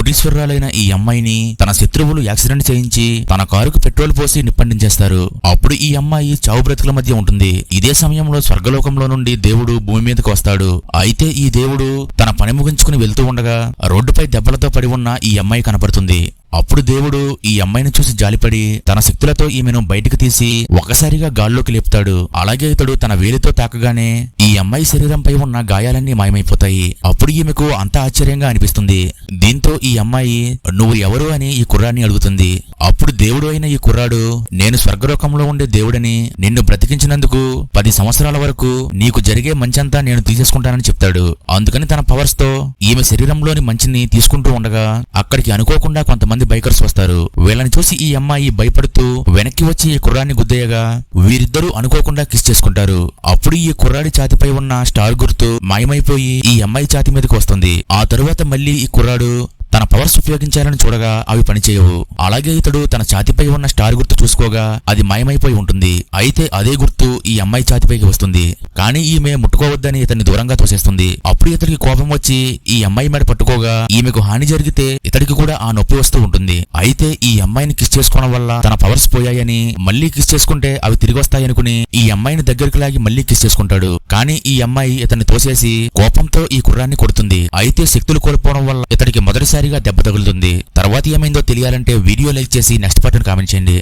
కోటీశ్వరురాలైన ఈ అమ్మాయిని తన శత్రువులు యాక్సిడెంట్ చేయించి తన కారుకు పెట్రోల్ పోసి నిప్పండించేస్తారు. అప్పుడు ఈ అమ్మాయి చావు బ్రతుకుల మధ్య ఉంటుంది. ఇదే సమయంలో స్వర్గలోకంలో నుండి దేవుడు భూమి మీదకి వస్తాడు. అయితే ఈ దేవుడు తన పని ముగించుకుని వెళ్తూ ఉండగా రోడ్డుపై దెబ్బలతో పడి ఉన్న ఈ అమ్మాయి కనపడుతుంది. అప్పుడు దేవుడు ఈ అమ్మాయిని చూసి జాలిపడి తన శక్తులతో ఈమెను బయటికి తీసి ఒక్కసారిగా గాల్లోకి లేపుతాడు. అలాగే ఇతడు తన వేలితో తాకగానే ఈ అమ్మాయి శరీరంపై ఉన్న గాయాలన్నీ మాయమైపోతాయి. అప్పుడు ఈమెకు అంత ఆశ్చర్యంగా అనిపిస్తుంది. దీంతో ఈ అమ్మాయి నువ్వు ఎవరు అని ఈ కుర్రాన్ని అడుగుతుంది. అప్పుడు దేవుడు అయిన ఈ కుర్రాడు నేను స్వర్గలోకంలో ఉండే దేవుడని, నిన్ను బ్రతికించినందుకు 10 సంవత్సరాల వరకు నీకు జరిగే మంచంతా నేను తీసేసుకుంటానని చెప్తాడు. అందుకని తన పవర్స్ తో ఈమె శరీరంలోని మంచిని తీసుకుంటూ ఉండగా అక్కడికి అనుకోకుండా కొంతమంది బైకర్స్ వస్తారు. వీళ్ళని చూసి ఈ అమ్మాయి భయపడుతూ వెనక్కి వచ్చి ఈ కుర్రాన్ని గుద్దయ్యగా వీరిద్దరూ అనుకోకుండా కిస్ చేసుకుంటారు. అప్పుడు ఈ కుర్రాడి ఛాతిపై ఉన్న స్టార్ గుర్తు మాయమైపోయి ఈ అమ్మాయి ఛాతి మీదకి వస్తుంది. ఆ తరువాత మళ్ళీ ఈ కుర్రాడు తన పవర్స్ ఉపయోగించాలని చూడగా అవి పనిచేయవు. అలాగే ఇతడు తన ఛాతిపై ఉన్న స్టార్ గుర్తు చూసుకోగా అది మాయమైపోయి ఉంటుంది. అయితే అదే గుర్తు ఈ అమ్మాయి ఛాతిపైకి వస్తుంది. కానీ ఈమె ముట్టుకోవద్దని ఇతన్ని దూరంగా తోసేస్తుంది. అప్పుడు ఇతడికి కోపం వచ్చి ఈ అమ్మాయి మెడ పట్టుకోగా ఈమెకు హాని జరిగితే ఇతడికి కూడా ఆ నొప్పి వస్తూ ఉంటుంది. అయితే ఈ అమ్మాయిని కిస్ చేసుకోవడం వల్ల తన పవర్స్ పోయాయని, మళ్లీ కిస్ చేసుకుంటే అవి తిరిగి వస్తాయనుకుని ఈ అమ్మాయిని దగ్గరికి లాగి మళ్లీ కిస్ చేసుకుంటాడు. కానీ ఈ అమ్మాయి ఇతన్ని తోసేసి కోపంతో ఈ కుర్రాన్ని కొడుతుంది. అయితే శక్తులు కోల్పోవడం వల్ల ఇతడికి మొదటిసారిగా దెబ్బ తగులుతుంది. తర్వాత ఏమైందో తెలియాలంటే వీడియో లైక్ చేసి నెక్స్ట్ పార్ట్ కామెంట్ చేయండి.